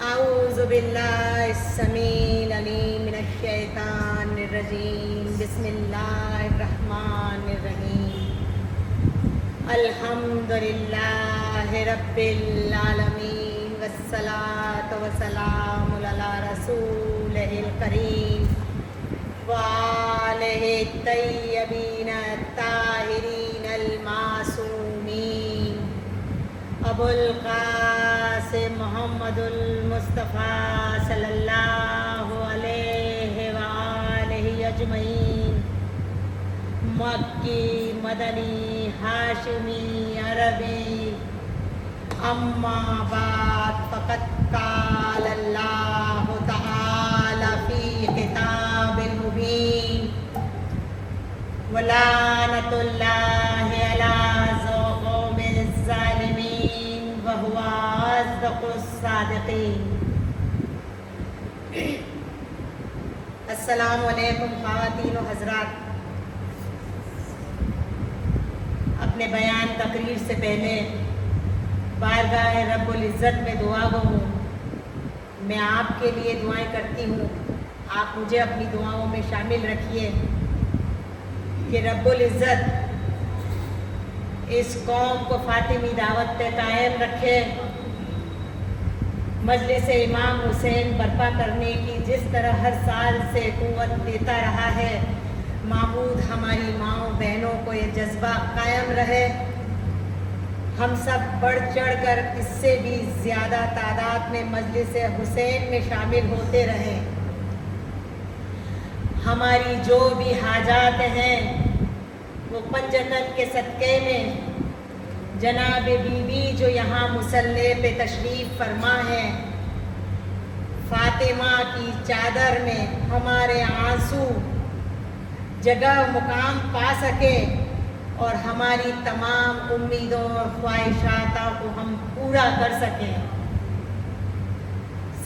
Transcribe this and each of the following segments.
اعوذ باللہ السمیع العلیم من الشیطان الرجیم بسم اللہ الرحمن الرحیم الحمد للہ رب العالمین والصلاة والسلام علی رسولہ الکریم وآلہ الطیبین الطاہرین المعصومین ابو القاسم محمد المصطفیٰ صلی اللہ علیہ وآلہ اجمعین مکی مدنی ہاشمی عربی اما بعد فقد قال اللہ تعالی فی کتاب المبین ولعنۃ اللہ علی القوم الظالمین وهو اصدق الصادقین۔ السلام علیکم خواتین و حضرات، اپنے بیان تقریر سے پہلے بارگاہ رب العزت میں دعا گو ہوں۔ میں آپ کے لیے دعائیں کرتی ہوں، آپ مجھے اپنی دعاؤں میں شامل رکھیے کہ رب العزت اس قوم کو فاطمی دعوت پہ قائم رکھے، مجلس امام حسین برپا کرنے کی جس طرح ہر سال سے قوت دیتا رہا ہے، معبود ہماری ماؤں بہنوں کو یہ جذبہ قائم رہے، ہم سب بڑھ چڑھ کر اس سے بھی زیادہ تعداد میں مجلس حسین میں شامل ہوتے رہیں۔ ہماری جو بھی حاجات ہیں وہ پنجتن کے صدقے میں جناب بی بی جو یہاں مصلی پہ تشریف فرما ہے، فاطمہ کی چادر میں ہمارے آنسو جگہ مقام پا سکے اور ہماری تمام امیدوں اور خواہشات کو ہم پورا کر سکیں۔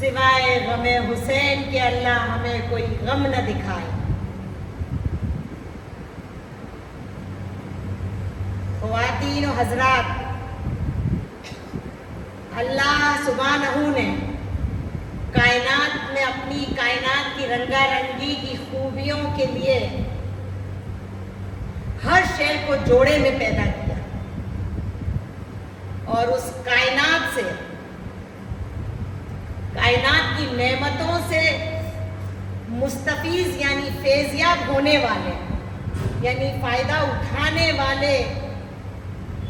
سوائے غم حسین کے اللہ ہمیں کوئی غم نہ دکھائے۔ خواتین و حضرات، اللہ سبحانہ نے کائنات میں اپنی کائنات کی رنگا رنگی کی خوبیوں کے لیے ہر شے کو جوڑے میں پیدا کیا اور اس کائنات سے، کائنات کی نعمتوں سے مستفیض یعنی فیضیاب ہونے والے، یعنی فائدہ اٹھانے والے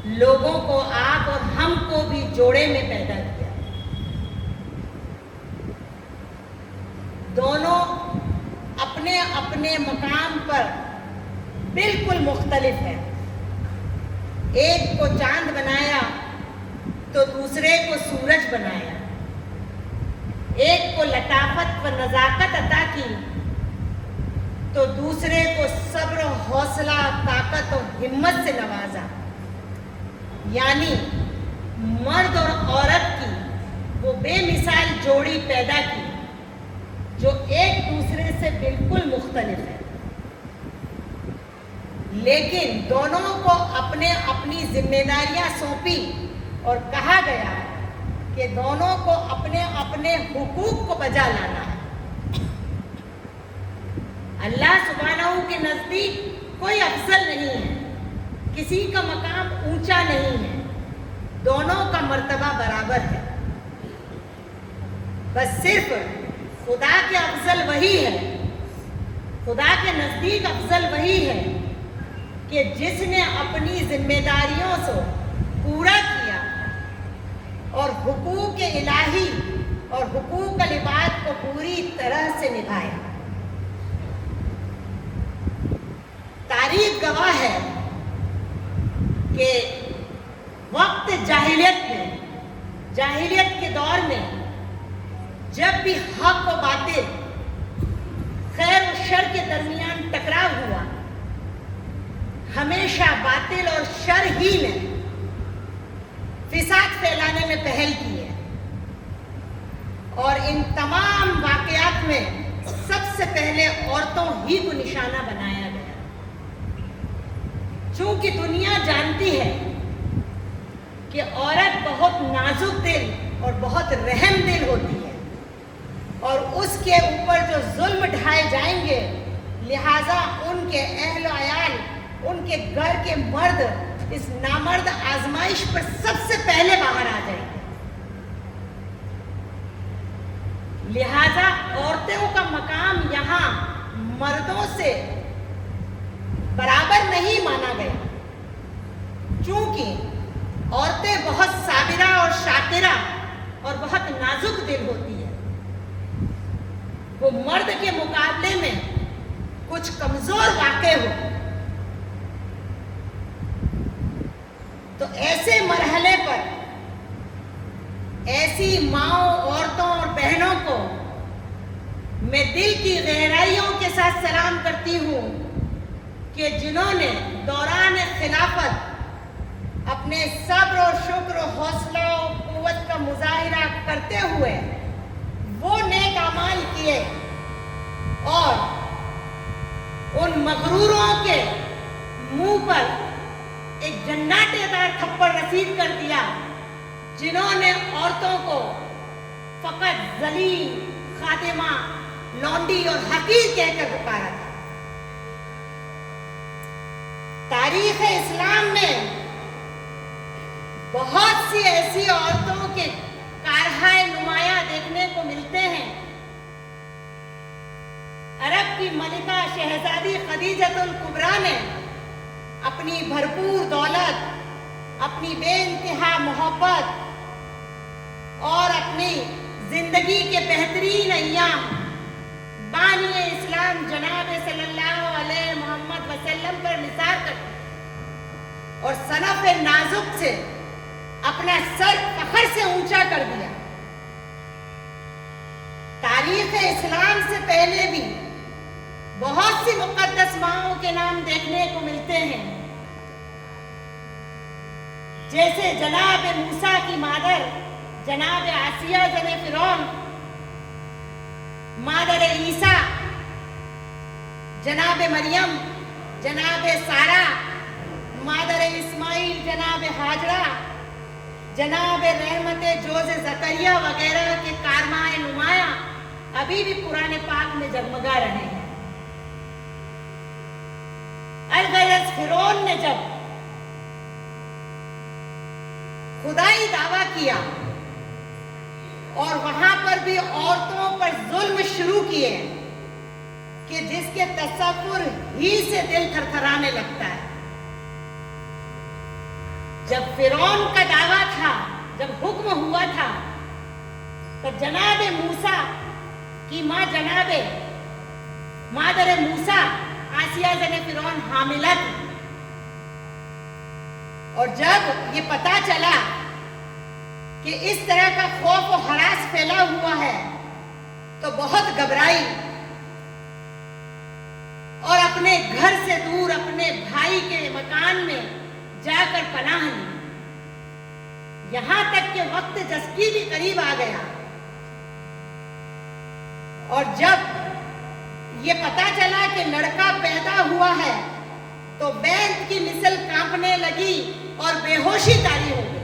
لوگوں کو آپ اور ہم کو بھی جوڑے میں پیدا کیا۔ دونوں اپنے اپنے مقام پر بالکل مختلف ہیں۔ ایک کو چاند بنایا تو دوسرے کو سورج بنایا، ایک کو لطافت و نزاکت عطا کی تو دوسرے کو صبر و حوصلہ، طاقت و ہمت سے نوازا۔ یعنی مرد اور عورت کی وہ بے مثال جوڑی پیدا کی جو ایک دوسرے سے بالکل مختلف ہے، لیکن دونوں کو اپنے اپنی ذمہ داریاں سونپی اور کہا گیا کہ دونوں کو اپنے اپنے حقوق کو بجا لانا ہے۔ اللہ سبحانہ کے نزدیک کوئی افضل نہیں ہے، کسی کا مقام اونچا نہیں ہے، دونوں کا مرتبہ برابر ہے۔ بس صرف خدا کے افضل وہی ہے، خدا کے نزدیک افضل وہی ہے کہ جس نے اپنی ذمہ داریوں سے پورا کیا اور حقوق الہی اور حقوق العباد کو پوری طرح سے نبھایا۔ تاریخ گواہ ہے کہ وقت جاہلیت کے دور میں جب بھی حق و باطل، خیر و شر کے درمیان ٹکراؤ ہوا، ہمیشہ باطل اور شر ہی نے فساد پھیلانے میں پہل کی ہے، اور ان تمام واقعات میں سب سے پہلے عورتوں ہی کو نشانہ بنایا گیا۔ چونکہ دنیا جانتی ہے کہ عورت بہت نازک دل اور بہت رحم دل ہوتی ہے، کے اوپر جو ظلم ڈھائے جائیں گے، لہٰذا ان کے اہل و عیال، ان کے گھر کے مرد اس نامرد آزمائش پر سب سے پہلے باہر آ جائیں گے۔ لہٰذا عورتوں کا مقام یہاں مردوں سے برابر نہیں مانا گیا، چونکہ عورتیں بہت صابرہ اور شاکرہ اور بہت نازک دل ہوتی ہے، وہ مرد کے مقابلے میں کچھ کمزور واقع ہو، تو ایسے مرحلے پر ایسی ماؤں، عورتوں اور بہنوں کو میں دل کی گہرائیوں کے ساتھ سلام کرتی ہوں کہ جنہوں نے دوران خلافت اپنے صبر و شکر و حوصلہ و قوت کا مظاہرہ کرتے ہوئے وہ نیک اعمال کیے اور ان مغروروں کے منہ پر ایک جناتے دار تھپڑ رسید کر دیا جنہوں نے عورتوں کو فقط ذلیل، خادمہ، لونڈی اور حقیر کہہ کر پکارا تھا۔ تاریخ اسلام میں بہت سی ایسی عورتوں کے کارہائے نمایاں دیکھنے کو ملتے ہیں۔ عرب کی ملکہ شہزادی خدیجۃ الکبریٰ نے اپنی بھرپور دولت، اپنی بے انتہا محبت اور اپنی زندگی کے بہترین ایام بانی اسلام جناب صلی اللہ علیہ محمد وسلم پر نثار کر اور صنف نازک سے اپنا سر فخر سے اونچا کر دیا۔ تاریخ اسلام سے پہلے بھی بہت سی مقدس ماؤں کے نام دیکھنے کو ملتے ہیں، جیسے جناب موسیٰ کی مادر جناب آسیہ زن فرعون، مادر عیسیٰ جناب مریم، جناب سارہ، مادر اسماعیل جناب ہاجرہ، جناب رحمت جوز زکریہ وغیرہ کے کارنامے نمایاں ابھی بھی قرآن پاک میں جگمگا رہے ہیں۔ الغرض فرعون نے جب خدائی دعویٰ کیا اور وہاں پر بھی عورتوں پر ظلم شروع کیے کہ جس کے تصور ہی سے دل تھر تھرانے لگتا ہے۔ جب فرعون کا دعویٰ تھا، جب حکم ہوا تھا، تو جناب موسیٰ کی ماں جناب مادر موسیٰ آسیہ زن فرعون حاملہ تھی، اور جب یہ پتا چلا کہ اس طرح کا خوف و ہراس پھیلا ہوا ہے تو بہت گھبرائی اور اپنے گھر سے دور اپنے بھائی کے مکان میں جا کر پناہ لی، یہاں تک کہ وقت جسکی بھی قریب آ گیا، اور جب یہ پتا چلا کہ لڑکا پیدا ہوا ہے تو بیض کی مثل کانپنے لگی اور بے ہوشی طاری ہو گئی۔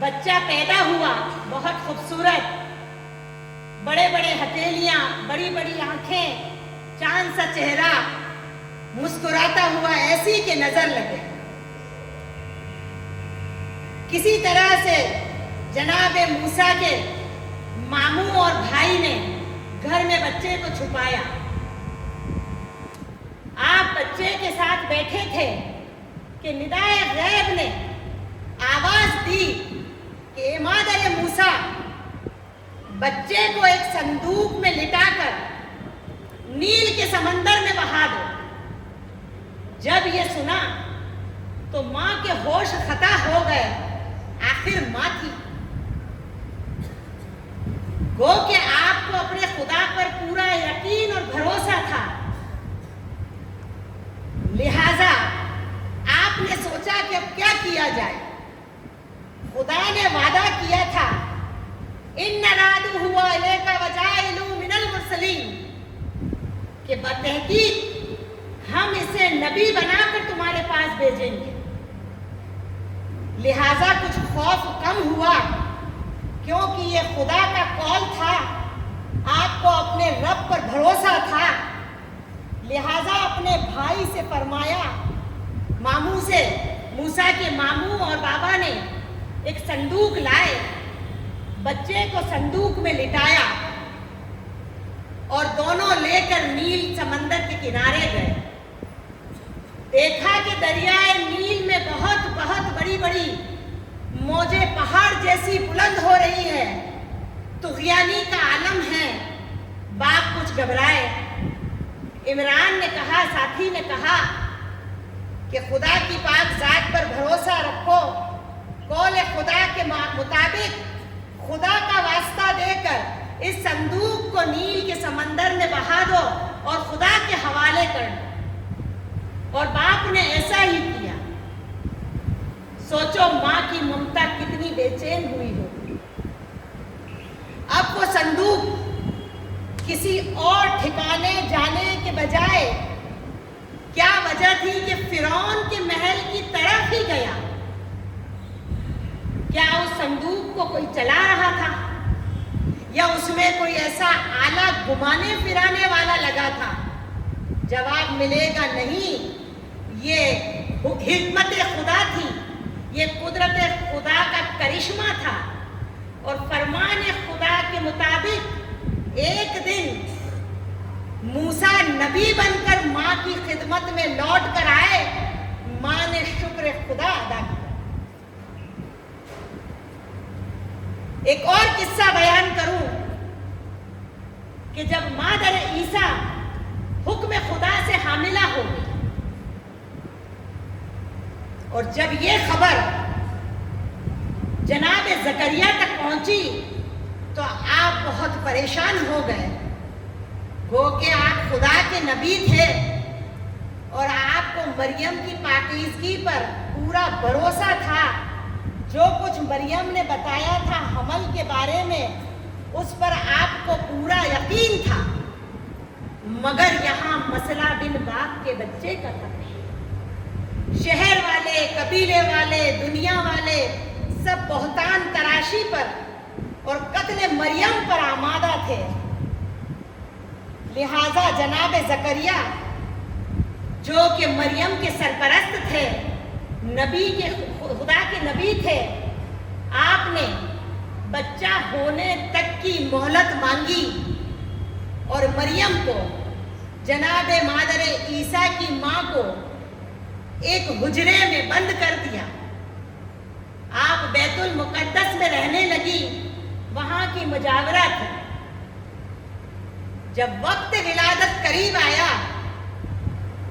بچہ پیدا ہوا، بہت خوبصورت، بڑے بڑے ہتھیلیاں، بڑی بڑی آنکھیں، چاند سا چہرہ، مسکراتا ہوا ایسی کہ نظر لگے۔ کسی طرح سے جناب موسیٰ کے ماموں اور بھائی نے گھر میں بچے کو چھپایا۔ آپ بچے کے ساتھ بیٹھے تھے کہ ندائے غیب نے آواز دی کہ اے مادر موسیٰ، بچے کو ایک صندوق میں لٹا کر نیل کے سمندر میں بہا دو۔ جب یہ سنا تو ماں کے ہوش خطا ہو گئے، آخر ماں تھی۔ گو کہ آپ کو اپنے خدا پر پورا یقین اور بھروسہ تھا، لہذا آپ نے سوچا کہ اب کیا کیا جائے۔ خدا نے وعدہ کیا تھا ان رادوہ الیک وجاعلہ من المرسلین، کہ بتحقیق ہم اسے نبی بنا کر تمہارے پاس بھیجیں گے۔ لہذا کچھ خوف کم ہوا کیونکہ یہ خدا کا قول تھا، آپ کو اپنے رب پر بھروسہ تھا، لہٰذا اپنے بھائی سے فرمایا، ماموں سے، موسیٰ کے ماموں اور بابا نے ایک صندوق لائے، بچے کو صندوق میں لٹایا اور دونوں لے کر نیل سمندر کے کنارے گئے۔ دیکھا کہ دریائے نیل میں بہت بہت بڑی بڑی موجیں پہاڑ جیسی بلند ہو رہی ہے، طغیانی کا عالم ہے۔ باپ کچھ گھبرائے۔ عمران نے کہا، ساتھی نے کہا کہ خدا کی پاک ذات پر بھروسہ رکھو، قول خدا کے مطابق خدا کا واسطہ دے کر اس صندوق کو نیل کے سمندر میں بہا دو اور خدا کے حوالے کر دو۔ اور باپ نے ایسا ہی کیا۔ سوچو ماں کی ممتا کتنی بے چین ہوئی ہوگی۔ اب وہ صندوق کسی اور ٹھکانے جانے کے بجائے کیا وجہ تھی کہ فرعون کے محل کی طرف ہی گیا؟ کیا اس صندوق کو کوئی چلا رہا تھا یا اس میں کوئی ایسا آلہ گھمانے پھرانے والا لگا تھا؟ جواب ملے گا نہیں، یہ حکمت خدا تھی، یہ قدرت خدا کا کرشمہ تھا۔ اور فرمان خدا کے مطابق ایک دن موسیٰ نبی بن کر ماں کی خدمت میں لوٹ کر آئے، ماں نے شکر خدا ادا کیا۔ ایک اور قصہ بیان کروں کہ جب مادر عیسیٰ حکم خدا سے حاملہ ہو گئی اور جب یہ خبر جناب زکریا تک پہنچی تو آپ بہت پریشان ہو گئے، گو کہ آپ خدا کے نبی تھے اور آپ کو مریم کی پاکیزگی پر پورا بھروسہ تھا۔ جو کچھ مریم نے بتایا تھا حمل کے بارے میں، اس پر آپ کو پورا یقین تھا، مگر یہاں مسئلہ بن باپ کے بچے کا تھا۔ شہر والے، قبیلے والے، دنیا والے سب بہتان تراشی پر اور قتل مریم پر آمادہ تھے۔ لہذا جناب زکریا جو کہ مریم کے سرپرست تھے، نبی کے خدا کے نبی تھے، آپ نے بچہ ہونے تک کی مہلت مانگی اور مریم کو، جناب مادر عیسیٰ کی ماں کو ایک حجرے میں بند کر دیا۔ آپ بیت المقدس میں رہنے لگی، وہاں کی مجاورت۔ جب وقت ولادت قریب آیا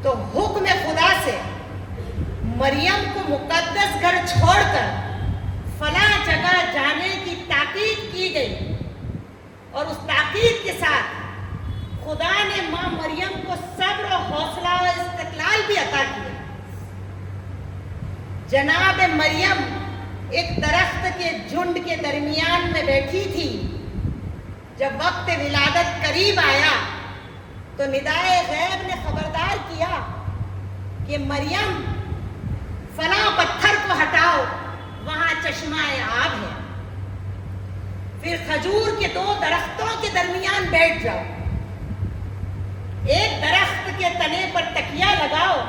تو حکم خدا سے مریم کو مقدس گھر چھوڑ کر فلاں جگہ جانے کی تاکید کی گئی، اور اس تاکید کے ساتھ خدا نے ماں مریم کو صبر و حوصلہ و استقلال بھی عطا کیا۔ جناب مریم ایک درخت کے جھنڈ کے درمیان میں بیٹھی تھی۔ جب وقت ولادت قریب آیا تو ندائے غیب نے خبردار کیا کہ مریم فلاں پتھر کو ہٹاؤ، وہاں چشمہ آب ہے، پھر کھجور کے 2 درختوں کے درمیان بیٹھ جاؤ، ایک درخت کے تنے پر تکیہ لگاؤ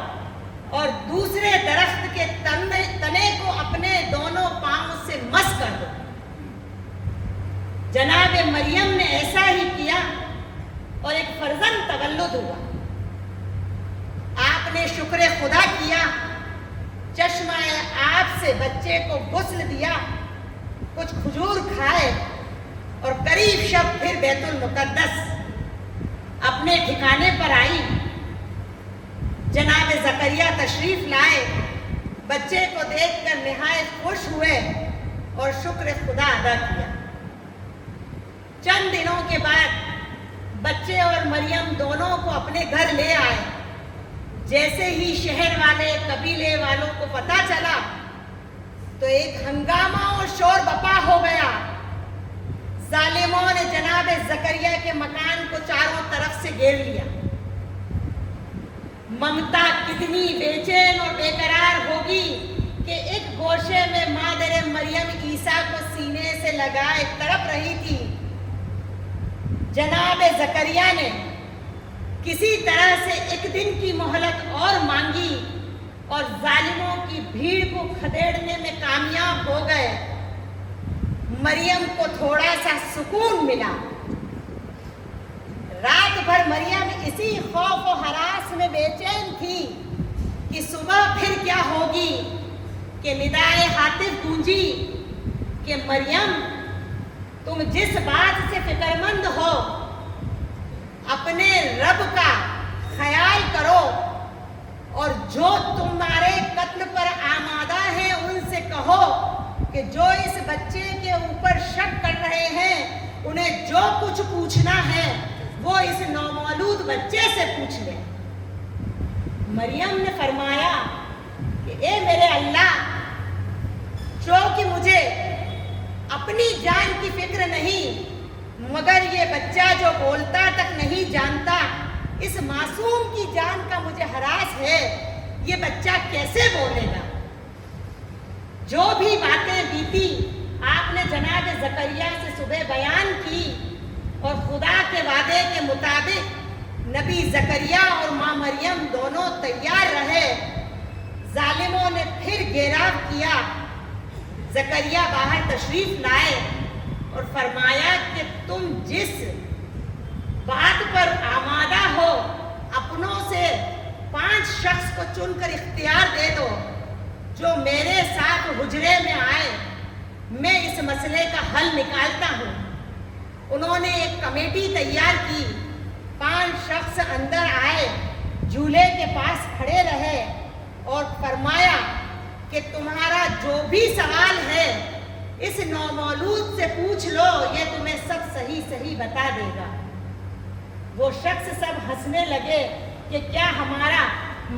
اور دوسرے درخت کے تنے کو اپنے دونوں پاؤں سے مس کر دو۔ جناب مریم نے ایسا ہی کیا اور ایک فرزند تولد ہوا۔ آپ نے شکر خدا کیا، چشمہ آب سے بچے کو غسل دیا، کچھ کھجور کھائے اور قریب شب پھر بیت المقدس اپنے ٹھکانے پر آئی۔ جناب زکریا تشریف لائے، بچے کو دیکھ کر نہایت خوش ہوئے اور شکر خدا ادا کیا۔ چند دنوں کے بعد بچے اور مریم دونوں کو اپنے گھر لے آئے۔ جیسے ہی شہر والے، قبیلے والوں کو پتہ چلا تو ایک ہنگامہ اور شور بپا ہو گیا۔ ظالموں نے جناب زکریا کے مکان کو چاروں طرف سے گھیر لیا۔ ممتا کتنی بے چین اور بے قرار ہوگی کہ ایک گوشے میں مادر مریم عیسیٰ کو سینے سے लगाए तड़प रही थी, जनाब ज़करिया ने किसी तरह से एक दिन की मोहलत और मांगी और जालिमों की भीड़ को खदेड़ने में कामयाब हो गए। मरियम को थोड़ा सा सुकून मिला। रात भर मरियम इसी खौफ और हरास में बेचैन थी कि सुबह फिर क्या होगी कि निदाए हातिफ गूंजी कि मरियम, तुम जिस बात से फिक्रमंद हो अपने रब का ख्याल करो और जो तुम्हारे कत्ल पर आमादा है उनसे कहो कि जो इस बच्चे के ऊपर शक कर रहे हैं उन्हें जो कुछ पूछना है वो इस नौमौलूद बच्चे से पूछ ले। मरियम ने फरमाया कि ए मेरे अल्लाह, जो कि मुझे अपनी जान की फिक्र नहीं मगर ये बच्चा जो बोलता तक नहीं जानता, इस मासूम की जान का मुझे हरास है, ये बच्चा कैसे बोलेगा। जो भी बातें बीती आपने जनाब ज़करिया से सुबह बयान की और खुदा के वादे के मुताबिक नबी ज़करिया और माँ मरियम दोनों तैयार रहे। जालिमों ने फिर घेराव किया। ज़करिया बाहर तशरीफ लाए और फरमाया कि तुम जिस बात पर आमादा हो अपनों से 5 शख्स को चुनकर इख्तियार दे दो जो मेरे साथ हुजरे में आए, मैं इस मसले का हल निकालता हूँ। उन्होंने एक कमेटी तैयार की। 5 शख्स अंदर आए, झूले के पास खड़े रहे और फरमाया कि तुम्हारा जो भी सवाल है इस नौमौलूद से पूछ लो, ये तुम्हें सब सही सही बता देगा। वो शख्स सब हंसने लगे कि क्या हमारा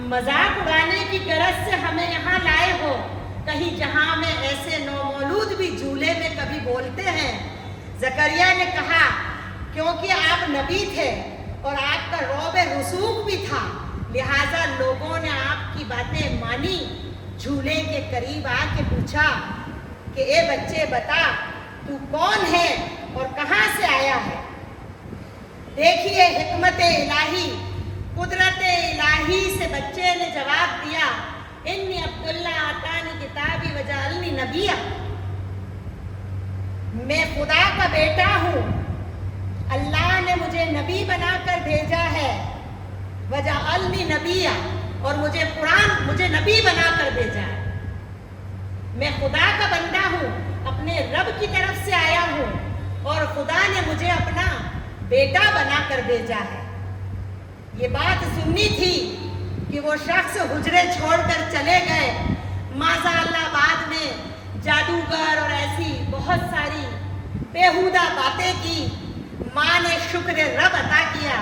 मजाक उड़ाने की गरज से हमें यहाँ लाए हो, कहीं जहाँ में ऐसे नौमौलूद भी झूले में कभी बोलते हैं। ज़करिया ने कहा क्योंकि आप नबी थे और आपका रौबे रसूख भी था, लिहाजा लोगों ने आपकी बातें मानी। झूले के करीब आके पूछा कि ए बच्चे बता, तू कौन है और कहाँ से आया है। देखिए हिकमत इलाही, कुदरत इलाही से बच्चे ने जवाब दिया, इन्नी अब्दुल्ला आतानी किताबी वजालनी नबिया, मैं खुदा का बेटा हूँ, अल्लाह ने मुझे नबी बनाकर भेजा है। वजालनी नबिया, और मुझे नबी बनाकर भेजा है। मैं खुदा का बंदा हूँ, अपने रब की तरफ से आया हूँ और खुदा ने मुझे अपना बेटा बनाकर भेजा है। ये बात सुननी थी कि वो शख्स हुजरे छोड़कर चले गए। माज़ाअल्लाह बाद में जादूगर और ऐसी बहुत सारी बेहुदा बातें की। माँ ने शुक्र रब अता किया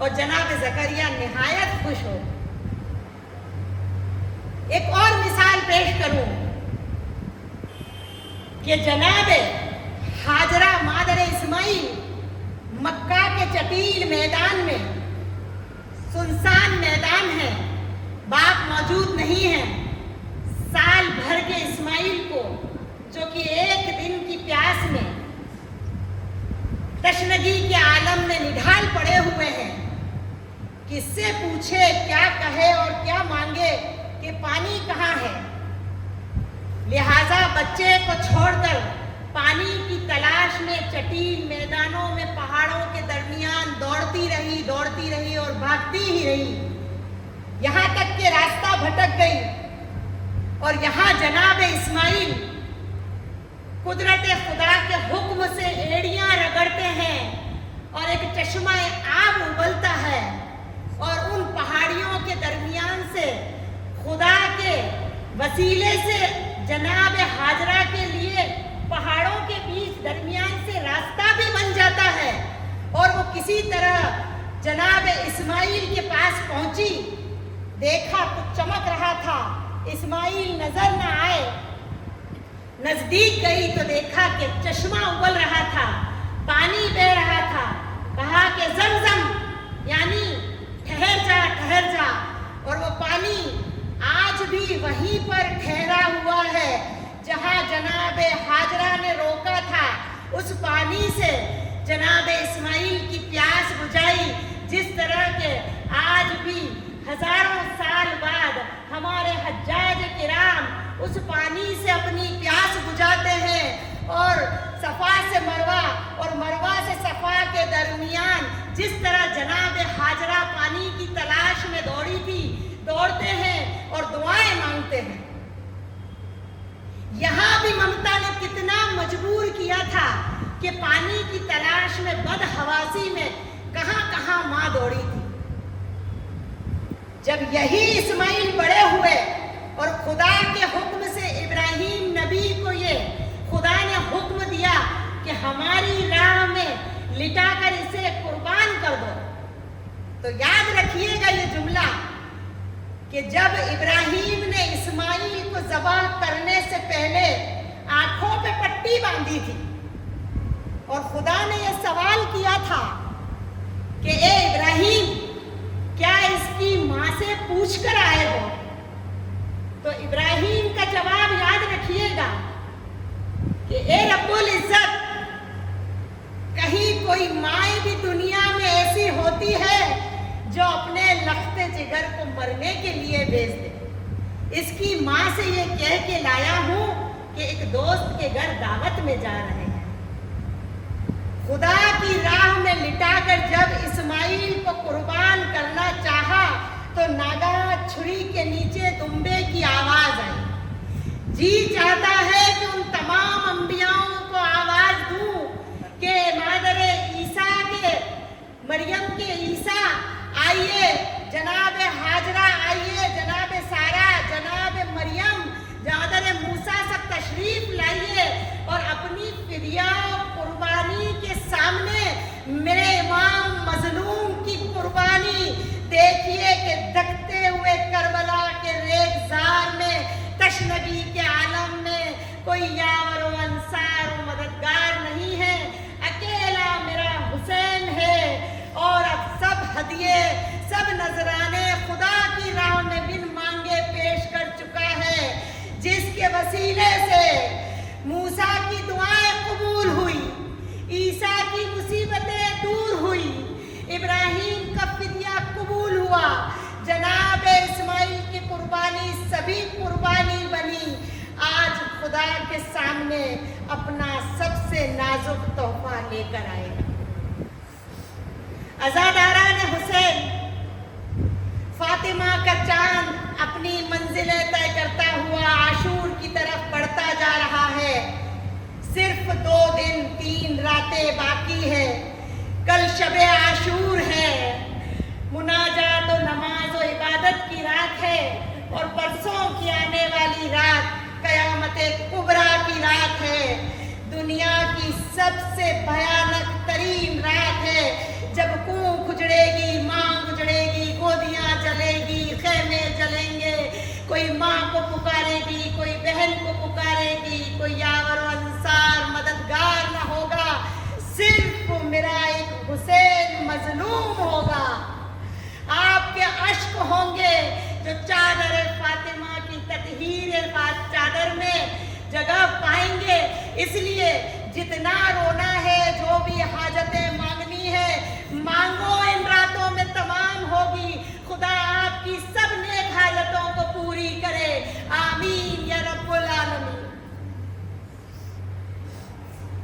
और जनाब ज़करिया निहायत खुश हो। एक और मिसाल पेश करूं कि जनाब हाजरा मादर इस्माइल मक्का के चटील मैदान में, सुनसान मैदान है, बाप मौजूद नहीं है। साल भर के इस्माइल को जो कि एक दिन की प्यास में तशनगी के आलम में निढाल पड़े हुए हैं, किससे पूछे, क्या कहे और क्या मांगे कि पानी कहाँ है। लिहाजा बच्चे को छोड़कर पानी की तलाश में चटील मैदानों में पहाड़ों के दरमियान दौड़ती रही और भागती ही रही, यहाँ तक कि रास्ता भटक गई। और यहाँ जनाब इस्माइल कुदरत खुदा के हुक्म से एड़ियाँ रगड़ते हैं और एक चश्मा आग उबलता है और उन पहाड़ियों के दरमियान से खुदा के वसीले से जनाब हाजरा के लिए पहाड़ों के बीच दरमियान से रास्ता भी बन जाता है और वो किसी तरह जनाब इस्माइल के पास पहुंची। देखा कुछ चमक रहा था, इस्माइल नजर न आए। नजदीक गई तो देखा कि चश्मा उबल रहा था, पानी बह रहा था। कहा कि ज़मज़म, यानी ठहर जा। और वो पानी आज भी वहीं पर ठहरा हुआ है जहां जनाब हाजरा ने रोका था पानी से जनाब इस्माइल की प्यास बुझाई, जिस तरह के आज भी हजारों साल बाद हमारे हज्जाज किराम उस पानी से अपनी प्यास बुझाते हैं। और सफ़ा से मरवा और मरवा से सफ़ा के दरमियान जिस तरह जनाब हाजरा पानी की तलाश में दौड़ी थी, दौड़ते हैं और दुआएं मांगते हैं। यहाँ भी ममता ने कितना मजबूर किया था कि पानी की तलाश में बदहवासी में कहां कहां मां दौड़ी थी। जब यही इस्माइल बड़े हुए और खुदा के हुक्म से इब्राहिम नबी को ये खुदा ने हुक्म दिया कि हमारी राह में लिटाकर इसे कुर्बान कर दो, तो याद रखिएगा ये जुमला कि जब इब्राहिम ने इस्माइल को ज़बह करने से पहले आंखों पे पट्टी बांधी थी और खुदा ने यह सवाल किया था कि ए इब्राहिम, क्या इसकी मां से पूछ कर आए हो? तो इब्राहिम का जवाब याद रखिएगा कि ए रब्बुल इज्जत, कहीं कोई माँ भी दुनिया में ऐसी होती है जो अपने लख्ते जिगर को मरने के लिए भेज दे। इसकी माँ से ये कह के लाया हूँ कि एक दोस्त के घर दावत में जा रहे हैं। खुदा की राह में लिटाकर जब इस्माइल को कुर्बान करना चाहा तो नागा छुरी के नीचे दुम्बे की आवाज आई। जी चाहता है कि उन तमाम अंबियाओं को आवाज दूं कि मादरे ईसा के मरियम के ईसा आइए, जनाब हाजरा आइए, जनाब सारा, जनाब मरियम, मादरे मूसा सब तशरीफ लाइए और अपनी फिदिया कुर्बानी के सामने मेरे इमाम मजलूम की कुर्बानी देखिए कि धकते हुए करबला के रेगजार में तशनगी के आलम में कोई यावर व अंसार व मददगार नहीं है, अकेला मेरा हुसैन है। और अब सब हदिये, सब नजराने खुदा की राह में बिन मांगे पेश कर चुका है, जिसके वसीले से मूसा की दुआएं कबूल हुई, ईसा की मुसीबतें दूर हुई, इब्राहिम का फिदिया कबूल हुआ, जनाब इस्माइल की कुर्बानी सभी कुर्बानी बनी। आज खुदा के सामने अपना सबसे नाजुक तोहफा लेकर आएगा। अज़ादारान हुसैन, फातिमा का चांद अपनी मंजिलें तय करता हुआ आशूर की तरफ बढ़ता जा रहा है। सिर्फ 2 दिन 3 रातें बाकी है, कल शबे आशूर है, मुनाजात और नमाज और इबादत की रात है और परसों की आने वाली रात कयामत कुबरा की रात है। दुनिया की सबसे भयानक तरीन रात है, जब कुएं उजड़ेगी, माँ उजड़ेगी, गोदियाँ जलेगी, खेमे जलेंगे, कोई माँ को पुकारेगी, कोई बहन को पुकारेगी, कोई यावर अंसार मददगार न होगा, सिर्फ मेरा एक हुसैन मजलूम होगा। आपके अश्क होंगे जो चादर फातिमा की ततहीर चादर में जगह पाएंगे। इसलिए जितना रोना है, जो भी हाजतें मांगनी है, मांगो, इन रातों में तमाम होगी। खुदा आपकी सब नेक हालतों को पूरी करे, आमीन या रब्बुल आलमीन।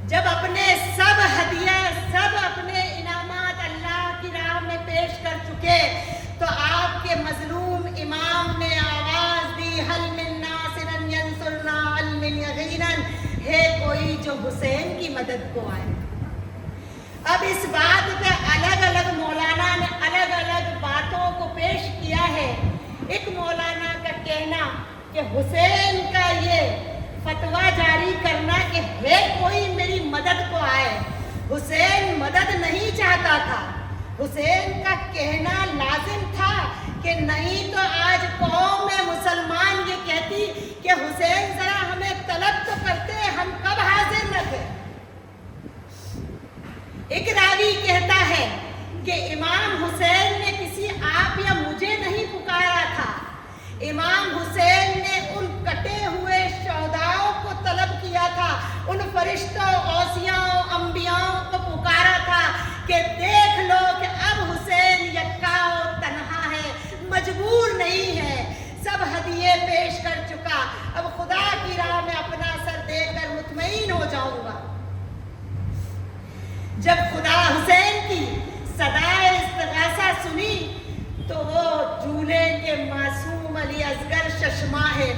जब अपने सब हदिया, सब अपने इनामात अल्लाह की राह में पेश कर चुके तो आपके मजलूम इमाम ने आवाज दी, हल मिन नासिरन यंसुरना हल मिन यगीनन, है कोई जो हुसैन की मदद को आए। अब इस बात पे अलग अलग मौलाना ने अलग अलग बातों को पेश किया है। एक मौलाना का कहना कि हुसैन का ये फतवा जारी करना कि है कोई मेरी मदद को आए, हुसैन मदद नहीं चाहता था। हुसैन का कहना लाजिम था कि नहीं तो आज कौम में मुसलमान ये कहती कि हुसैन जरा हमें तलब तो करते, हम कब हाजिर न थे। एक रावी कहता है कि इमाम हुसैन ने किसी आप या मुझे नहीं पुकारा था, इमाम हुसैन ने उन कटे हुए शौदाओं को तलब किया किया था, उन फरिश्तों, औसियाओं, अंबियाओं को पुकारा था कि देख लो कि अब हुसैन यक्का और तन्हा है, मजबूर नहीं है, सब हदिये पेश कर चुका, अब खुदा की राह में अपना सर देकर मुतमईन हो जाऊंगा। जब खुदा हुसैन की सदाए इस्तिगासा सुनी तो वो झूले के मासूम अली असगर शशमाहे,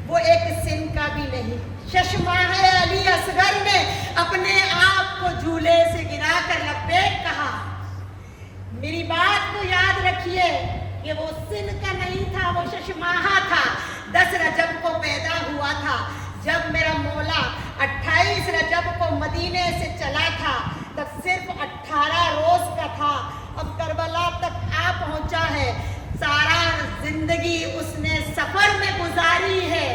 वो एक सिन का भी नहीं, शशमाहे अली असगर ने अपने आप को झूले से गिराकर लब्बैक कहा। मेरी बात को याद रखिए कि वो सिन का नहीं था, वो शशमाहा था। 10 रजब को पैदा हुआ था। जब मेरा मौला 28 रजब को मदीने से चला था तब सिर्फ 18 रोज का था। अब करबला तक आ पहुंचा है। सारा जिंदगी उसने सफर में गुजारी है।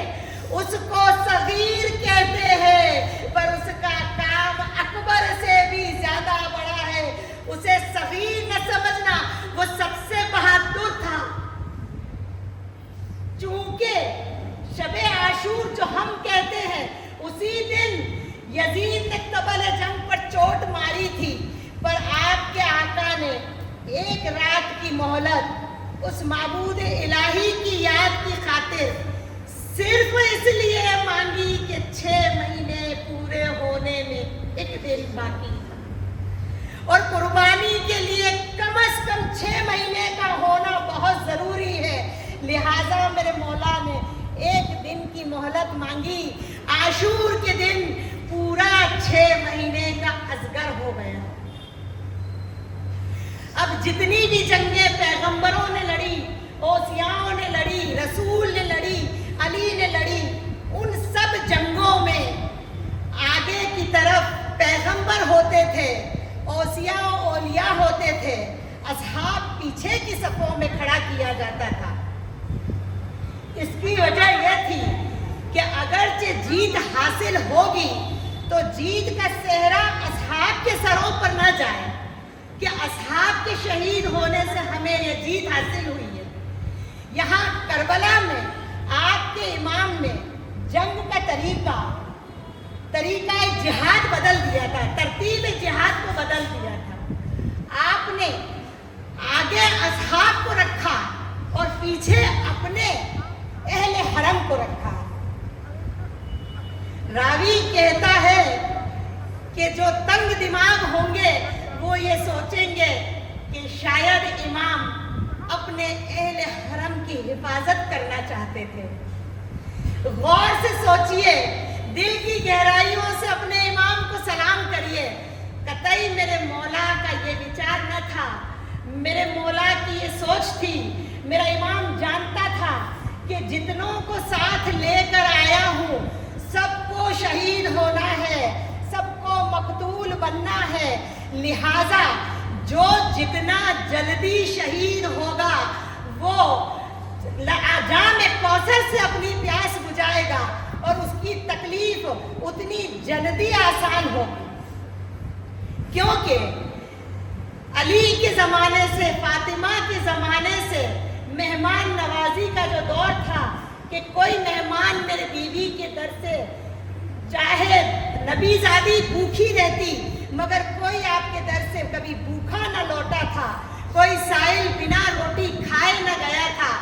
उसको सगीर कहते हैं पर उसका काम अकबर से भी ज्यादा बड़ा है। उसे सगीर न समझना, वो सबसे बहादुर था। चूंकि शबे आशूर जो हम कहते हैं, उसी दिन यजीद ने तबल जंग पर चोट मारी थी, पर आपके आका ने एक रात की मोहलत उस माबूद इलाही की याद की खातिर सिर्फ इसलिए मांगी कि 6 महीने पूरे होने में एक दिन बाकी था और कुर्बानी के लिए कम से कम 6 महीने का होना बहुत जरूरी है। लिहाजा मेरे मौला ने एक दिन की मोहलत मांगी। आशूर के दिन पूरा 6 महीने का असगर हो गया। अब जितनी भी जंगें पैगंबरों ने लड़ी, औसियाओं ने लड़ी, रसूल ने लड़ी, अली ने लड़ी, उन सब जंगों में आगे की तरफ पैगंबर होते थे, औसिया औलिया होते थे, असहाब पीछे की सफों में खड़ा किया जाता था। इसकी वजह यह थी कि अगरचे जीत हासिल होगी तो जीत का सेहरा असहाब के सरों पर न जाए कि असहाब के शहीद होने से हमें यह जीत हासिल हुई है। यहाँ करबला में आपके इमाम ने जंग का तरीका जिहाद बदल दिया था, तरतीब जिहाद को बदल दिया था। आपने आगे असहाब को रखा और पीछे अपने अहले हरम को रखा। रावी कहता है कि जो तंग दिमाग होंगे वो ये सोचेंगे कि शायद इमाम अपने अहले हरम की हिफाजत करना चाहते थे। गौर से सोचिए, दिल की गहराइयों से अपने इमाम को सलाम करिए। कतई मेरे मौला का ये विचार न था, मेरे मौला की ये सोच थी। मेरा इमाम जानता था कि जितनों को साथ लेकर आया हूँ सबको शहीद होना है, सबको मकतूल बनना है। लिहाजा जो जितना जल्दी शहीद होगा वो जाम कौसर से अपनी प्यास बुझाएगा और उसकी तकलीफ उतनी जल्दी आसान होगी। क्योंकि अली के ज़माने से, फातिमा के ज़माने से मेहमान नवाजी का जो दौर था कि कोई मेहमान मेरे बीवी के दर से, चाहे नबीज़ादी भूखी रहती मगर कोई आपके दर से कभी भूखा न लौटा था, कोई साइल बिना रोटी खाए न गया था।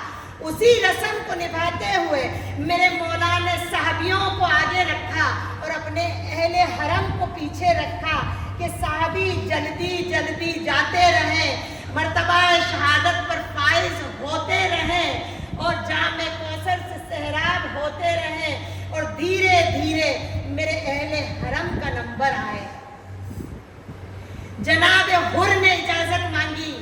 उसी रस्म को निभाते हुए मेरे मौला ने साहबियों को आगे रखा और अपने अहले हरम को पीछे रखा कि साहबी जल्दी जल्दी जाते रहें, मर्तबा शहादत पर फाइज होते रहें और जामे कौसर से सहराब होते रहें और धीरे धीरे मेरे अहले हरम का नंबर आए। जनाब हुर ने इजाजत मांगी,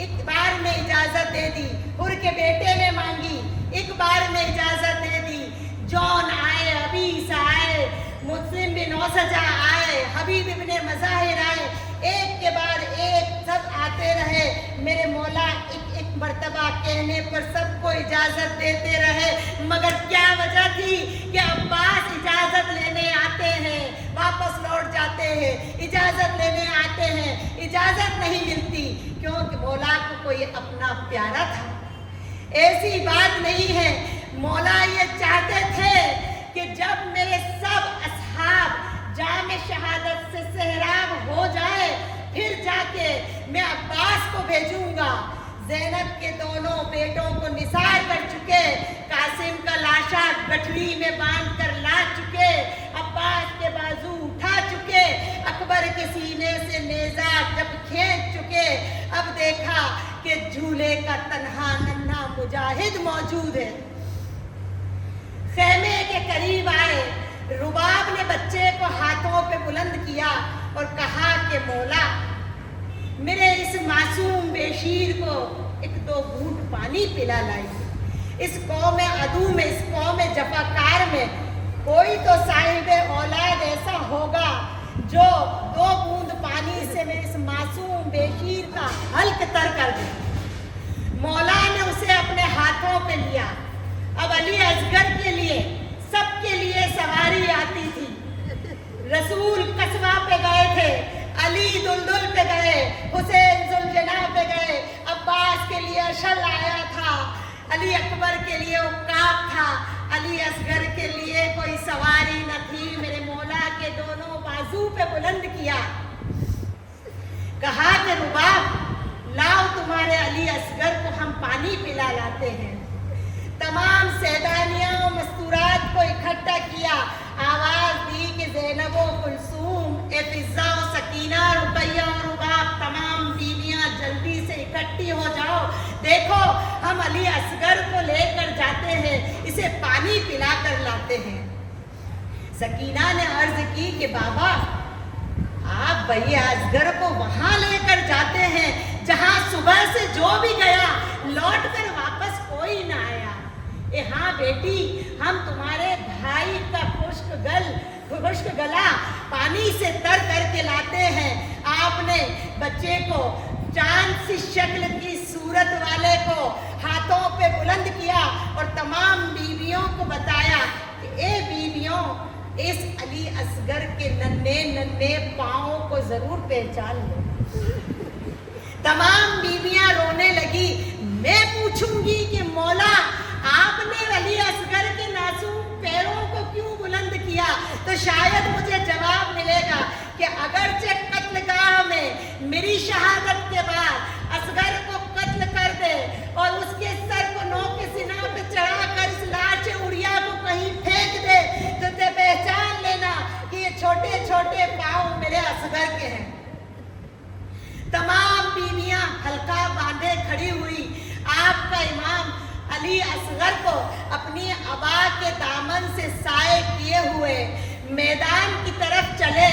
एक बार में इजाजत दे दी। हुर के बेटे ने मांगी, एक बार में इजाजत दे दी। जॉन आए, अबीस आए, मुस्लिम बिन औसजा आए, हबीब इब्ने मज़ाहिर आए, एक के बाद एक सब आते रहे। मेरे मौला एक एक मर्तबा कहने पर सबको इजाजत देते रहे। मगर क्या वजह थी कि अब्बास इजाजत लेने आते हैं, वापस लौट जाते हैं, इजाजत लेने आते हैं, इजाजत नहीं मिलती, क्योंकि मौला को कोई अपना प्यारा था। ऐसी बात नहीं है, मौला ये चाहते थे कि जब मेरे सब जाम शहादत से सहराब हो जाए, फिर जाके मैं अब्बास को भेजूंगा। ज़ैनब के दोनों बेटों को निसार कर चुके, कासिम का लाशा गठरी में बांध कर ला चुके, अब्बास के बाजू उठा चुके, अकबर के सीने से नेजा जब खींच चुके, अब देखा कि झूले का तन्हा नन्हा मुजाहिद मौजूद है। खेमे के करीब आए, रुबाब ने बच्चे को हाथों पे बुलंद किया और कहा कि मौला, मेरे इस मासूम बेशीर को एक दो घूंट पानी पिला लाई। इस कौम अदू में, इस कौम जफाकार में कोई तो साहिब औलाद ऐसा होगा जो दो बूंद पानी से मेरे इस मासूम बेशीर का हल्क तर कर दे। मौला ने उसे अपने हाथों पे लिया। अब अली असगर के लिए, सबके लिए सवारी आती थी। रसूल कस्बा पे गए थे, अली दुलदुल पे गए, हुसैन जुलजना पे गए, अब्बास के लिए अशल आया था, अली अकबर के लिए उक्काब था, अली असगर के लिए कोई सवारी न थी। मेरे मौला के दोनों बाजू पे बुलंद किया, कहा कि रुबाब लाओ, तुम्हारे अली असगर को हम पानी पिला लाते हैं। तमाम सैदानियों मस्तूरात को इकट्ठा किया, आवाज दी कि ज़ैनब व कुलसूम, ए फिज़्ज़ा व सकीना, रुकैया और रुबाब, तमाम बीवियां जल्दी से इकट्ठी हो जाओ। देखो हम अली असगर को लेकर जाते हैं, इसे पानी पिला कर लाते हैं। सकीना ने अर्ज की कि बाबा, आप भैया असगर को वहां लेकर जाते हैं जहां सुबह से जो भी गया लौट कर वापस कोई ना आया। हाँ बेटी, हम तुम्हारे भाई का खुश्क गला पानी से तर करके लाते हैं। आपने बच्चे को चांद सी शक्ल की सूरत वाले को हाथों पे बुलंद किया और तमाम बीवियों को बताया कि ए बीवियों, इस अली असगर के नन्हे नन्हे पाँवों को जरूर पहचान लो। तमाम बीवियां रोने लगी। मैं पूछूंगी कि मौला, आपने अली असगर के नासूम पैरों को क्यों बुलंद किया, तो शायद मुझे जवाब मिलेगा कि अगरचे कत्लगाह में मेरी शहादत के बाद असगर को कत्ल कर दे और उसके सर को नोक सीना पे चढ़ाकर इस लाश उड़िया को कहीं फेंक दे, तो ते पहचान लेना कि ये छोटे छोटे पाँव मेरे असगर के हैं। तमाम बीवियां हल्का बांधे खड़ी हुई। आपका इमाम अली असगर को अपनी अबा के दामन से साए किए हुए मैदान की तरफ चले।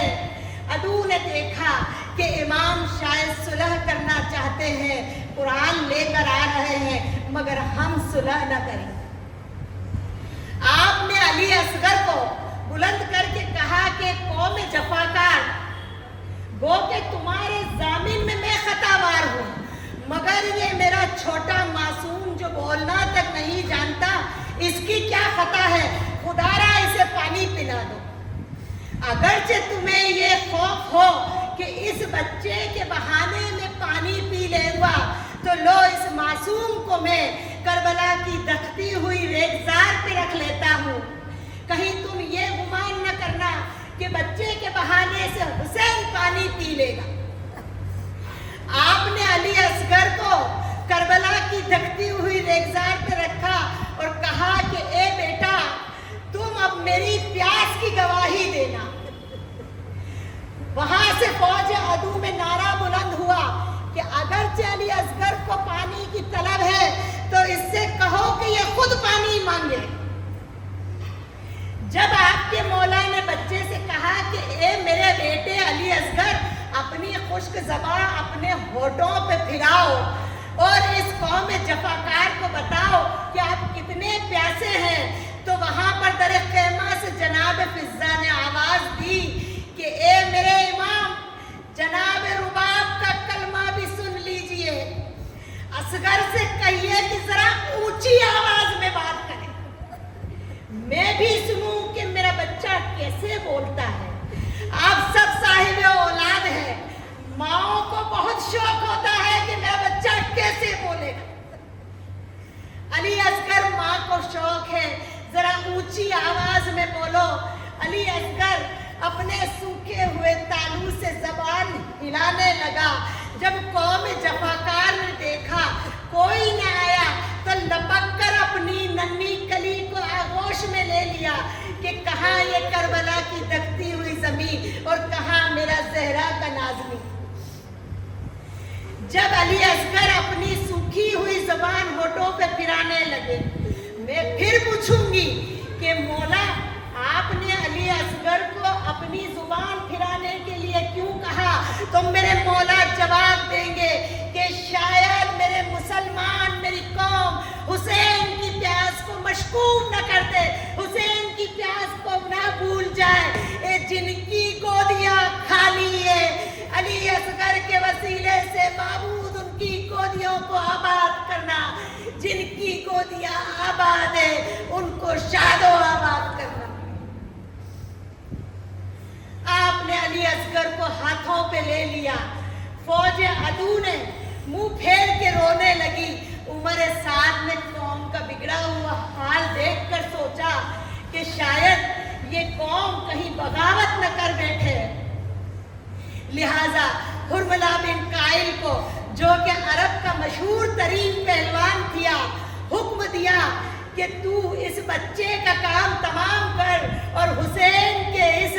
अदू ने देखा कि इमाम शायद सुलह करना चाहते हैं, कुरान लेकर आ रहे हैं, मगर हम सुलह न करें। आपने अली असगर को बुलंद करके कहा कि कौम जफाकार, गो के तुम्हारे जामिन में मैं खतावार हूँ, मगर ये मेरा छोटा मासूम जो बोलना तक नहीं जानता, इसकी क्या खता है, खुदारा इसे पानी पिला दो। अगरचे तुम्हें ये खौफ हो कि इस बच्चे के बहाने में पानी पी लेगा, तो लो इस मासूम को मैं करबला की दखती हुई रेगिस्तान पे रख लेता हूँ। कहीं तुम ये गुमान न करना कि बच्चे के बहाने से हुसैन पानी पी लेगा। आपने अली असगर को करबला की धकती हुई रेगिस्तान पे रखा और कहा कि ए बेटा, तुम अब मेरी प्यास की गवाही देना। वहां से फौज अदू में नारा बुलंद हुआ कि अगर अली असगर को पानी की तलब है तो इससे कहो कि ये खुद पानी मांगे। जब आपके मौला ने बच्चे से कहा कि ए मेरे बेटे अली असगर, अपनी खुश्क ज़बान अपने होठों पे फिराओ और इस कौम जफाकार को बताओ कि आप कितने प्यासे हैं, तो वहां पर दर ख़ैमा से जनाब फिज़्ज़ा ने आवाज दी कि ए मेरे इमाम, जनाब रुबाब का कलमा भी सुन लीजिए। असगर से कहिए कि जरा ऊंची आवाज में बात करें, मैं भी सुनूं कि मेरा बच्चा कैसे बोलता है। आप सब साहिब औलाद हैं, माओ को बहुत शौक होता है कि मेरा बच्चा कैसे बोलेगा। अली असगर माँ को शौक है, जरा ऊंची आवाज में बोलो। अली असगर अपने सूखे हुए तालू से जबान हिलाने लगा। जब कौम जफाकार ने देखा कोई न आया तो लपक कर अपनी नन्ही कली को आगोश में ले लिया कि कहाँ ये करबला की दखती हुई जमीन और कहाँ मेरा जहरा का नाज़नी। जब अली असगर अपनी सूखी हुई जबान होठों पे फिराने लगे, मैं फिर पूछूंगी कि मौला आपने अली असगर को अपनी जुबान फिराने के लिए क्यों कहा? तो मेरे मौला जवाब देंगे कि शायद मेरे मुसलमान, मेरी कौम हुसैन की प्यास को मशकूक न कर दे, हुसैन की प्यास को ना भूल जाए। जिनकी गोदियां खाली है, अली असगर के वसीले से माबूद उनकी गोदियों को आबाद करना। जिनकी गोदियां आबाद है उनको शादो आबाद करना। आपने अली असगर को हाथों पे ले लिया। फौज अदू ने मुंह फेर के रोने लगी। उमर साद ने कौम का बिगड़ा हुआ हाल देखकर सोचा कि शायद ये कौम कहीं बगावत न कर बैठे। लिहाजा हुरमला बिन काइल को, जो कि अरब का मशहूर तरीन पहलवान थिया, हुक्म दिया कि तू इस बच्चे का काम तमाम कर और हुसैन के इस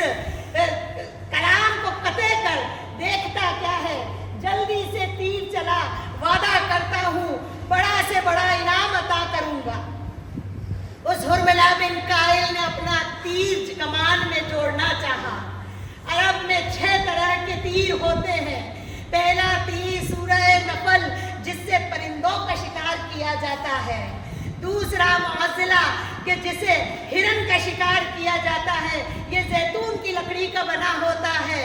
कलाम को कते कर। देखता क्या है, जल्दी से तीर चला, वादा करता हूँ बड़ा से बड़ा इनाम अता करूंगा। उस हुरमला बिन काइल ने अपना तीर कमान में जोड़ना चाहा। अरब में 6 तरह के तीर होते हैं। पहला तीर सूरह नफल, जिससे परिंदों का शिकार किया जाता है। दूसरा मुअज्जला, कि जिसे हिरन का शिकार किया जाता है, ये जैतून की लकड़ी का बना होता है।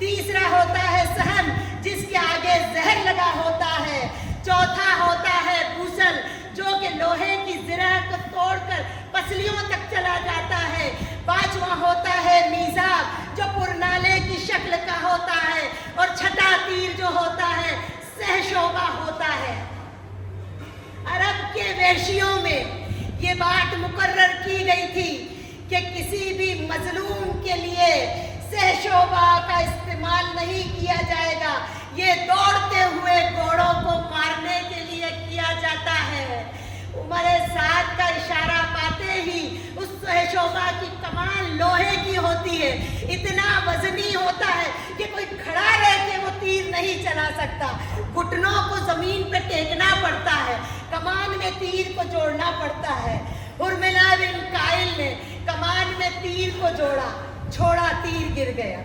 तीसरा होता है सहम, जिसके आगे जहर लगा होता है। चौथा होता है बूसल, जो कि लोहे की जिरह को तोड़कर पसलियों तक चला जाता है। पांचवा होता है मीज़ाब, जो पुरनाले की शक्ल का होता है। और छठा तीर जो होता है सहशोबा होता है। अरब के वेशियों में ये बात मुकर्रर की गई थी कि किसी भी मजलूम के लिए सहशोबा का इस्तेमाल नहीं किया जाएगा। ये दौड़ते हुए घोड़ों को मारने के लिए किया जाता है। उमर साद का इशारा पाते ही उस सहशोबा की कमान लोहे की होती है। इतना वजनी होता है कि कोई खड़ा रह के वो तीर नहीं चला सकता। घुटनों को जमीन पे टेकना पड़ता है, कमान में तीर को जोड़ना पड़ता है। हुरमला बिन काइल ने कमान में तीर को जोड़ा, छोड़ा, तीर गिर गया।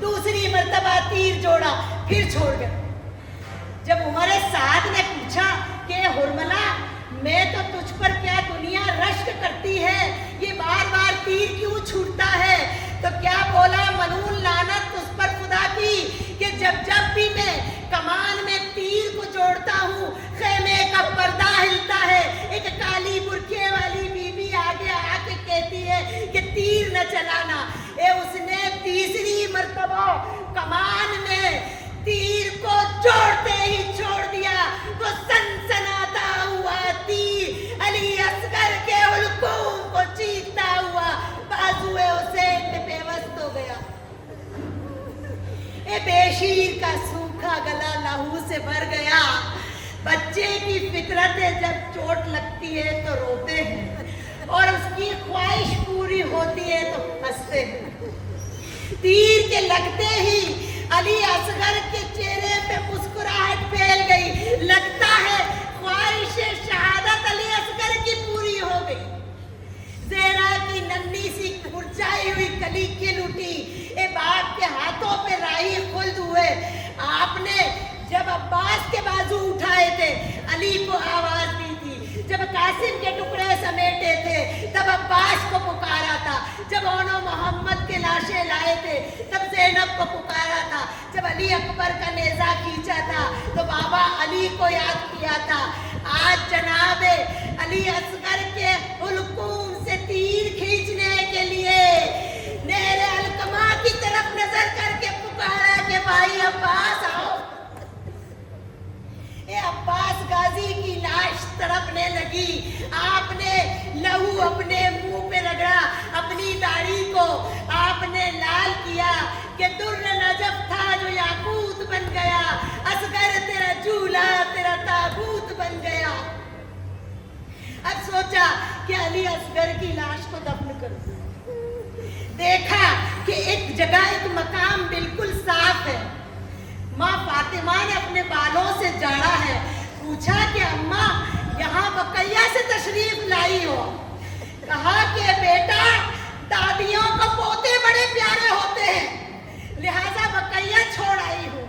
दूसरी मर्तबा तीर जोड़ा, फिर छोड़ गया। जब उमर साद ने पूछा कि हुरमला, मैं तो तुझ पर क्या दुनिया रश्क करती है, ये बार बार तीर क्यों छूटता है? तो क्या बोला, मलून लानत उस पर खुदा की, कि जब जब भी मैं कमान में तीर को जोड़ता हूँ, खेमे का पर्दा हिलता है। एक काली बुर्के वाली बीबी आगे आके कहती है कि तीर न चलाना। उसने तीसरी मर्तबा कमान में तीर को जोड़ते ही छोड़ दिया। वो सनसनाता हुआ तीर अली असगर के हुल्कूम को चीरता हुआ बाजुए हुसैन में बेवस्त हो गया। बेशीर का सूखा गला लहू से भर गया। बच्चे की फितरत है, जब चोट लगती है तो रोते हैं और उसकी ख्वाहिश पूरी होती है तो हंसते हैं। तीर के लगते ही अली असगर के चेहरे पे मुस्कुराहट फैल गई। लगता है ख्वाहिश शहादत अली असगर की पूरी हो गई। ज़हरा की नन्ही सी मुरझाई हुई कली खिल उठी। बाप के हाथों पे राही खुल्द हुए। आपने जब अब्बास के बाजू उठाए थे, अली को आवाज दी थी। जब कासिम के टुकड़े समेटे थे, तब अब्बास को पुकारा था। जब ओनो मोहम्मद के लाशें लाए थे, तब ज़ैनब को पुकारा था। जब अली अकबर का नेज़ा खींचा था, तो बाबा अली को याद किया था। आज जनाबे अली असगर के हुल्कूम से तीर खींचने के लिए नेरे अलकमा की तरफ नजर करके पुकारा कि भाई अब्बास आओ। अब्बास गाजी की लाश तड़पने लगी। आपने लहू अपने मुंह पे रगड़ा, अपनी दाढ़ी को आपने نے لال کیا کہ در نجف تھا جو یاقوت بن گیا، اصغر تیرا جھولا تیرا تابوت بن گیا۔ اب سوچا کہ علی اصغر کی لاش کو دفن کروں، دیکھا کہ ایک جگہ ایک مقام بالکل صاف ہے، ماں فاطمہ نے اپنے بالوں سے جاڑا ہے، پوچھا کہ اماں یہاں بقیہ سے تشریف لائی ہو؟ کہا کہ بیٹا دادیوں کو پوتے بڑے پیارے ہوتے ہیں لہذا بقیہ چھوڑ آئی ہوں۔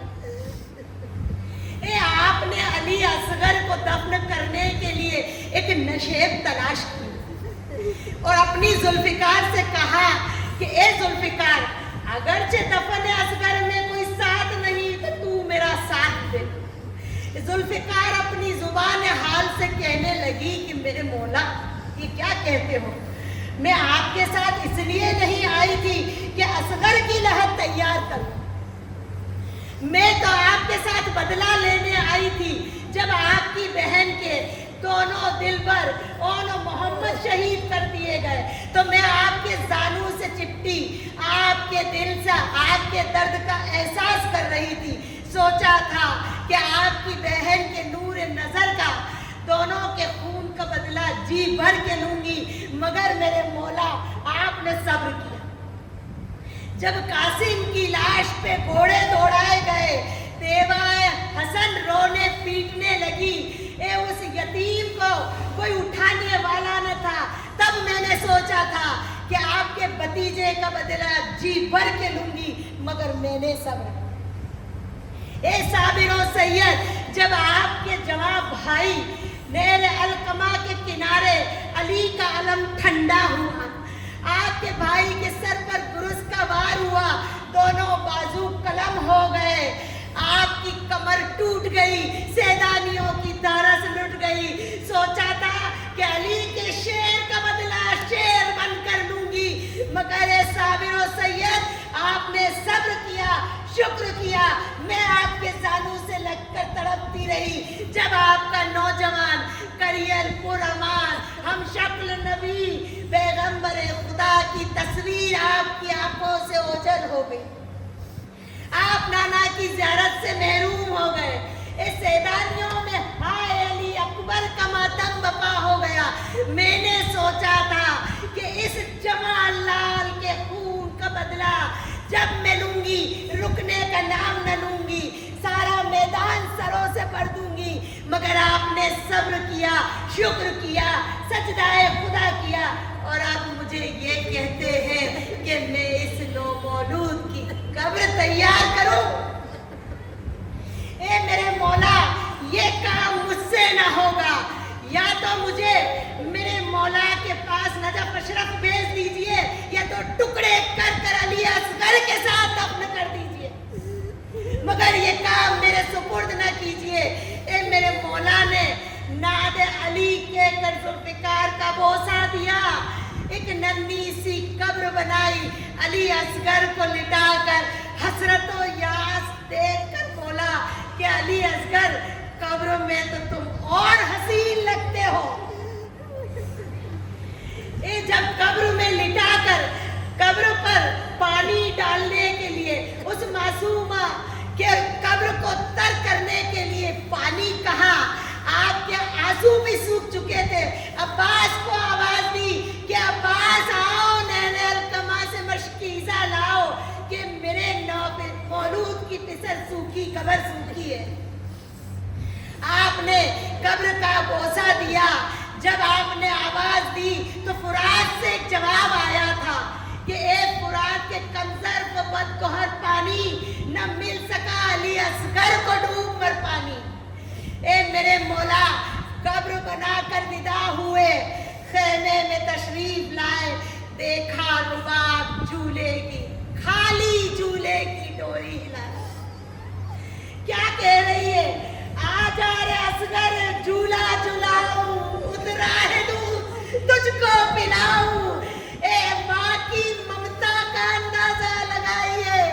آپ نے علی اصغر کو دفن کرنے کے لیے ایک نشیب تلاش کی اور اپنی ذوالفقار سے کہا کہ اے ذوالفقار اگرچہ دفن اصغر میں کوئی ساتھ نہیں تو میرا ساتھ دے۔ ذوالفقار اپنی زبان حال سے کہنے لگی کہ میرے مولا یہ کیا کہتے ہو، میں آپ کے ساتھ اس لیے نہیں آئی تھی کہ اصغر کی لحد تیار کروں، میں تو آپ کے ساتھ بدلہ لینے آئی تھی جب آپ کی بہن کے دونوں دلبر اور محمد شہید کر دیے گئے تو میں آپ کے زانوں سے چپٹی آپ کے دل سے آپ کے درد کا احساس کر رہی تھی، سوچا تھا کہ آپ کی بہن کے نور نظر کا دونوں کے خون کا بدلہ جی بھر کے لوں گی، مگر میرے مولا آپ نے صبر کیا۔ جب قاسم کی لاش پہ گھوڑے دوڑائے گئے، بیوہ حسن رونے پیٹنے لگی، اس یتیم کو کوئی اٹھانے والا نہ تھا، تب میں نے سوچا تھا کہ آپ کے بھتیجے کا بدلہ جی بھر کے لوں گی، مگر میں نے صبر۔ اے صابر و سید، جب آپ کے جواب بھائی نیل القما کے کنارے علی کا علم ٹھنڈا ہوا، آپ کے بھائی کے سر پر گرز کا وار ہوا، دونوں بازو قلم ہو گئے، آپ کی کمر ٹوٹ گئی، سیدانیوں کی دھارس لٹ گئی، سوچا تھا کہ علی کے شیر کا بدلہ شیر بن کر لوں گی، مگر اے صابر و سید آپ نے صبر کیا، شکر کیا، میں آپ کے زانوں سے لگ کر تڑپتی رہی، جب آپ کا نوجوان کریل پر امان ہم شکل نبی پیغمبر خدا کی تصویر آپ کی آنکھوں سے اوجھل ہو گئی، آپ نانا کی زیارت سے محروم ہو گئے، اس سیدانیوں میں ہائے علی اکبر کا ماتم بپا ہو گیا۔ میں نے سوچا تھا کہ اس جمال لال کے خون کا بدلہ جب میں لوں گی رکنے کا نام نہ لوں گی، سارا میدان سروں سے بھر دوں گی، مگر آپ نے صبر کیا، شکر کیا، سجدہ خدا کیا، اور آپ مجھے یہ کہتے ہیں کہ میں اس نومولود کی قبر تیار کروں۔ اے میرے مولا یہ کام مجھ سے نہ ہوگا، یا تو مجھے میرے مولا کے پاس نجف اشرف بھیج دیجئے یا تو ٹکڑے کر کر علی اصغر کے ساتھ دفن کر دیجئے، مگر یہ کام میرے سپرد نہ کیجئے۔ اے میرے مولا نے ناد علی کے کر ذوالفقار کا بوسہ دیا، ایک ننھی سی قبر بنائی، علی اصغر کو لٹا کر حسرت و یاس دیکھ کر بولا کہ علی اصغر قبر میں تو تم اور حسین لگتے ہو۔ جب قبر میں لٹا کر قبر پر پانی ڈالنے کے لیے اس معصومہ کے قبر کو تر کرنے کے لیے پانی کہا، آپ کے آنسو بھی سوکھ چکے تھے، عباس کو آواز دی کہ عباس آؤ نین القما سے مشکیزہ لاؤ کہ میرے مولود کی پسر سوکھی قبر سوکھی ہے۔ آپ نے قبر کا بوسہ دیا، جب آپ نے آواز دی تو فرات سے ایک جواب آیا تھا کہ اے فرات کے کمزر و بدگوہر پانی، نہ مل سکا علی اصغر کو ڈوب کر پانی۔ اے میرے مولا قبر بنا کر ودا ہوئے، خیمے میں تشریف لائے، دیکھا رباب جھولے کی خالی جھولے کی ڈوری ہلا، کیا کہہ رہی ہے؟ آ جا رے اصغر جھولا جھلاؤں، اترا ہے دودھ تجھ کو پلاؤں۔ اے ماں کی ممتا کا اندازہ لگائیے،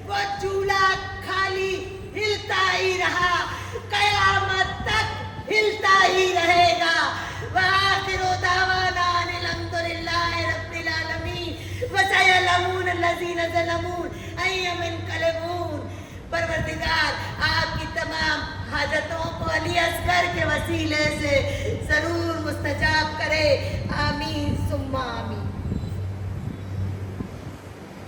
وہ جھولا خالی ہلتا ہی رہا، قیامت تک ہلتا ہی رہے گا۔ وآخر دعوانا ان الحمد للہ رب العالمین وسیعلمون الذین الذین ظلمون ایہم انقلبون۔ پروردگار آپ کی تمام حاجتوں کو علی اصغر کے وسیلے سے ضرور مستجاب کرے، آمین۔